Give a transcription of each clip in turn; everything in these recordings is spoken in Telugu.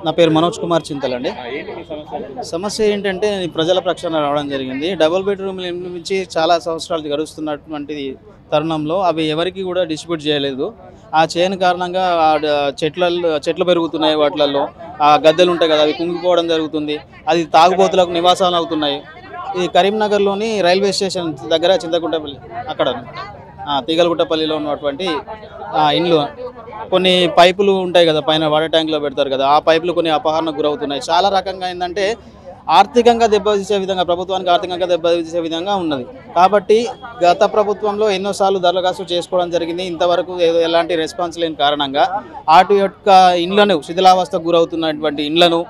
నా పేరు మనోజ్ కుమార్ చింతల్ అండి. సమస్య ఏంటంటే ప్రజల ప్రక్షాళన రావడం జరిగింది. డబుల్ బెడ్రూమ్లు నిర్మించి చాలా సంవత్సరాలు గడుస్తున్నటువంటి తరుణంలో అవి ఎవరికి కూడా డిస్ట్రిబ్యూట్ చేయలేదు. ఆ చేయని కారణంగా చెట్లు పెరుగుతున్నాయి, వాటిలలో ఆ గద్దెలు ఉంటాయి కదా, అవి కుంగిపోవడం జరుగుతుంది. అది తాగుబోతులకు నివాసాలు అవుతున్నాయి. ఇది కరీంనగర్లోని రైల్వే స్టేషన్ దగ్గర చింతకుంటపల్లి అక్కడ తీగలగుట్టపల్లిలో ఉన్నటువంటి ఇండ్లు కొన్ని పైపులు ఉంటాయి కదా, పైన వాటర్ ట్యాంక్లో పెడతారు కదా, ఆ పైపులు కొన్ని అపహరణకు గురవుతున్నాయి. చాలా రకంగా ఏంటంటే ఆర్థికంగా దెబ్బతీసే విధంగా, ప్రభుత్వానికి ఆర్థికంగా దెబ్బతీసే విధంగా ఉన్నది. కాబట్టి గత ప్రభుత్వంలో ఎన్నోసార్లు దరఖాస్తు చేసుకోవడం జరిగింది. ఇంతవరకు ఎలాంటి రెస్పాన్స్ లేని కారణంగా వాటి యొక్క ఇండ్లను, శిథిలావస్థకు గురవుతున్నటువంటి ఇండ్లను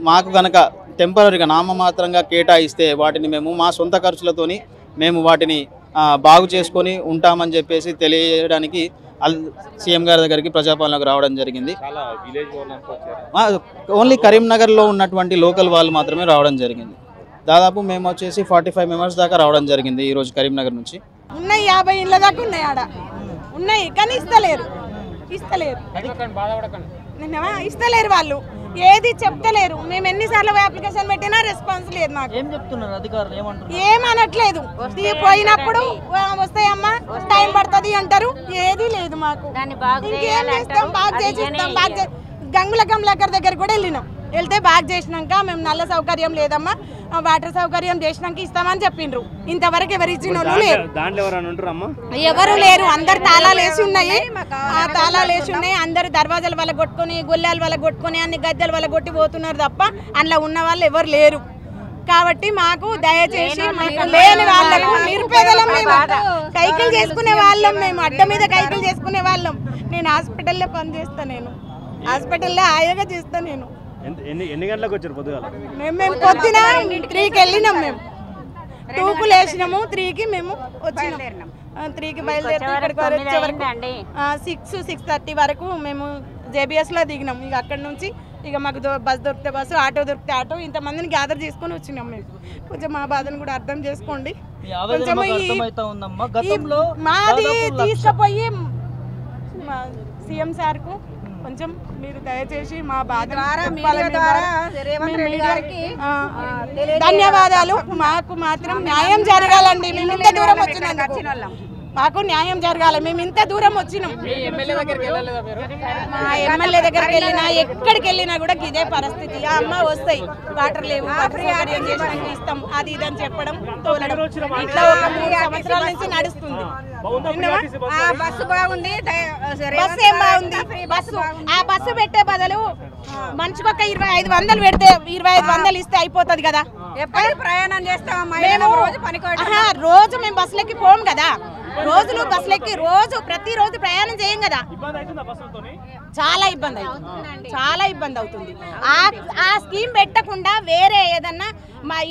మాకు కనుక టెంపరీగా నామమాత్రంగా కేటాయిస్తే వాటిని మేము మా సొంత ఖర్చులతోని మేము వాటిని బాగు చేసుకొని ఉంటామని చెప్పేసి తెలియజేయడానికి సీఎం గారి దగ్గరికి ప్రజాపాలనకు రావడం జరిగింది. ఓన్లీ కరీంనగర్లో ఉన్నటువంటి లోకల్ వాళ్ళు మాత్రమే రావడం జరిగింది. దాదాపు మేము వచ్చేసి 45 మెంబర్స్ దాకా రావడం జరిగింది ఈరోజు కరీంనగర్ నుంచి. ఉన్నాయి 50 ఇళ్ళ దాకా ఉన్నాయి, ఆడ ఉన్నాయి కానీ ఇస్తలేరు వాళ్ళు, ఏది చెప్తలేరు. మేము ఎన్నిసార్లు అప్లికేషన్ పెట్టినా రెస్పాన్స్ లేదు. నాకు ఏం చెప్తున్నారు అధికారులు, ఏమనట్లేదు. పోయినప్పుడు వస్తాయమ్మా, టైం పడుతుంది అంటారు, ఏది లేదు మాకు. ఇంకేం చేస్తాం, బాగా చేసిస్తాం. గంగుల కమలాకర్ దగ్గర కూడా వెళ్ళినాం. వెళ్తే బాగా చేసినాక మేము నల్ల సౌకర్యం లేదమ్మా, వాటర్ సౌకర్యం చేసినాక ఇస్తామని చెప్పిండ్రు. ఇంతవరకు ఎవరు ఇచ్చిన వాళ్ళు లేరు, ఎవరు లేరు. అందరు తాళాలు వేసి ఉన్నాయి, తాళాలు వేసి ఉన్నాయి. అందరు దర్వాజాల వల్ల కొట్టుకొని, గొల్లాల వల్ల కొట్టుకొని, అన్ని గద్దెల వల్ల కొట్టి పోతున్నారు తప్ప అందులో ఉన్న వాళ్ళు ఎవరు లేరు. కాబట్టి మాకు దయచేసి లేని వాళ్ళకు, నిరుపేదలం, మేము కైకిలు చేసుకునే వాళ్ళం, మేము అడ్డ మీద కైకిలు చేసుకునే వాళ్ళం. నేను హాస్పిటల్లో పనిచేస్తాను, నేను హాస్పిటల్లో ఆయాగా చేస్తాను. నేను ఎన్ని గంటలకు వచ్చారు పొద్దుగాల? మేము పొద్దున 3కి వెళ్ళినాం. మేము 2కు లేచినాము, 3కి మేము వచ్చినాం. 3కి బయలుదేరి 6-6:30 వరకు మేము జేబీఎస్లో దిగినాం. ఇక అక్కడ నుంచి ఇక మాకు బస్ దొరికితే బస్సు, ఆటో దొరికితే ఆటో, ఇంతమందిని గ్యాదర్ చేసుకొని వచ్చినాం. మేము కొంచెం మా బాధను కూడా అర్థం చేసుకోండి. మాది తీసుకుపోయి సీఎం సార్కు కొంచెం మీరు దయచేసి మా బాధ ధన్యవాదాలు. మాకు మాత్రం న్యాయం జరగాలండి. మేము ఇంత దూరం వచ్చినందుకు మాకు న్యాయం జరగాలి. మేము ఇంత దూరం వచ్చినాం. మా ఎమ్మెల్యే దగ్గరికి వెళ్ళినా, ఎక్కడికి వెళ్ళినా కూడా ఇదే పరిస్థితి. అమ్మ వస్తాయి, వాటర్ లేవు, సౌకర్యం చేసినాక ఇస్తాం, అది ఇదని చెప్పడం, తోలడం, ఇట్లా ఒక 3 సంవత్సరాల నుంచి నడుస్తుంది. బస్సు బాగుంది, బస్సు ఏం బాగుంది? బస్సు ఆ బస్సు పెట్టే బదులు మనిషికి ఒక 2500 పెడితే 2500 ఇస్తే అయిపోతుంది కదా. ఎప్పుడు ప్రయాణం చేస్తాం రోజు మేము బస్సులకి పోం కదా, రోజులు బస్సులకి ప్రతిరోజు ప్రయాణం చేయం కదా. చాలా ఇబ్బంది అవుతుంది. ఆ స్కీమ్ పెట్టకుండా వేరే ఏదన్నా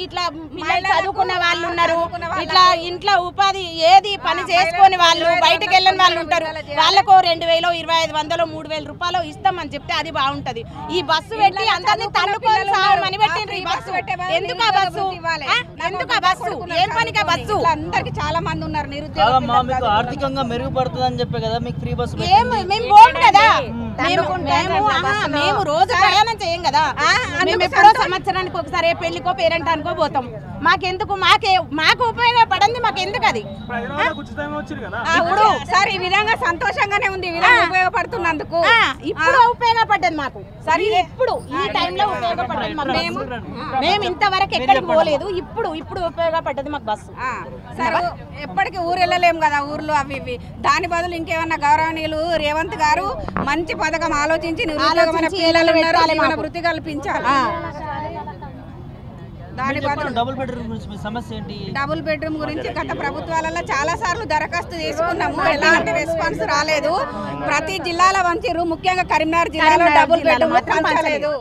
ఇట్లా పిల్లలు చదువుకున్న వాళ్ళు ఉన్నారు, ఇట్లా ఇంట్లో ఉపాధి ఏది పని చేసుకొని వాళ్ళు బయటకు వెళ్ళిన వాళ్ళు ఉంటారు. వాళ్ళకు 2000, 2500, 3000 రూపాయలు ఇస్తామని చెప్తే అది బాగుంటది. ఈ బస్సు పెట్టి అందరినీ తన్నుకొని సామని పెట్టిండ్రు. ఈ బస్సు ఎందుకు? ఆ బస్సు ఏం పనికా? బస్సు అందరికి చాలా మంది ఉన్నారు నిరుద్యోగం. ఆర్థికంగా మెరుగుపడుతుందని చెప్పే కదా మీకు ఫ్రీ బస్సు. మేము పోం కదా, మేము రోజు ప్రయాణం చేయం కదా. మేము ఎప్పుడో సంవత్సరానికి ఒకసారి పెళ్లికో పేరెంటానికో పోతాం. మాకెందుకు? మాకు ఉపయోగపడింది మాకెందుకు? అది ఇప్పుడు సరే ఈ విధంగా సంతోషంగానే ఉంది, ఉపయోగపడుతున్నందుకు. ఇప్పుడు ఉపయోగపడ్డది మాకు, సరే ఇప్పుడు ఈ టైంలో ఉపయోగపడ్డది మాకు. మేము ఇంతవరకు ఎక్కడికి పోలేదు, ఇప్పుడు ఉపయోగపడ్డది మాకు బస్సు. సరే ఎప్పటికీ ఊరు వెళ్ళలేము కదా, ఊర్లో అవి ఇవి. దాని బదులు ఇంకేమన్నా గౌరవనీయులు రేవంత్ గారు మంచి పథకం ఆలోచించి మన వృత్తి కల్పించాలి. దాని బదులు డబుల్ బెడ్రూమ్ గురించి గత ప్రభుత్వాలలో చాలా సార్లు దరఖాస్తు చేసుకున్నాము, ఎలాంటి రెస్పాన్స్ రాలేదు. ప్రతి జిల్లాలో వంచిరు, ముఖ్యంగా కరీంనగర్ జిల్లాలో డబుల్ బెడ్రూమ్ పంచలేదు.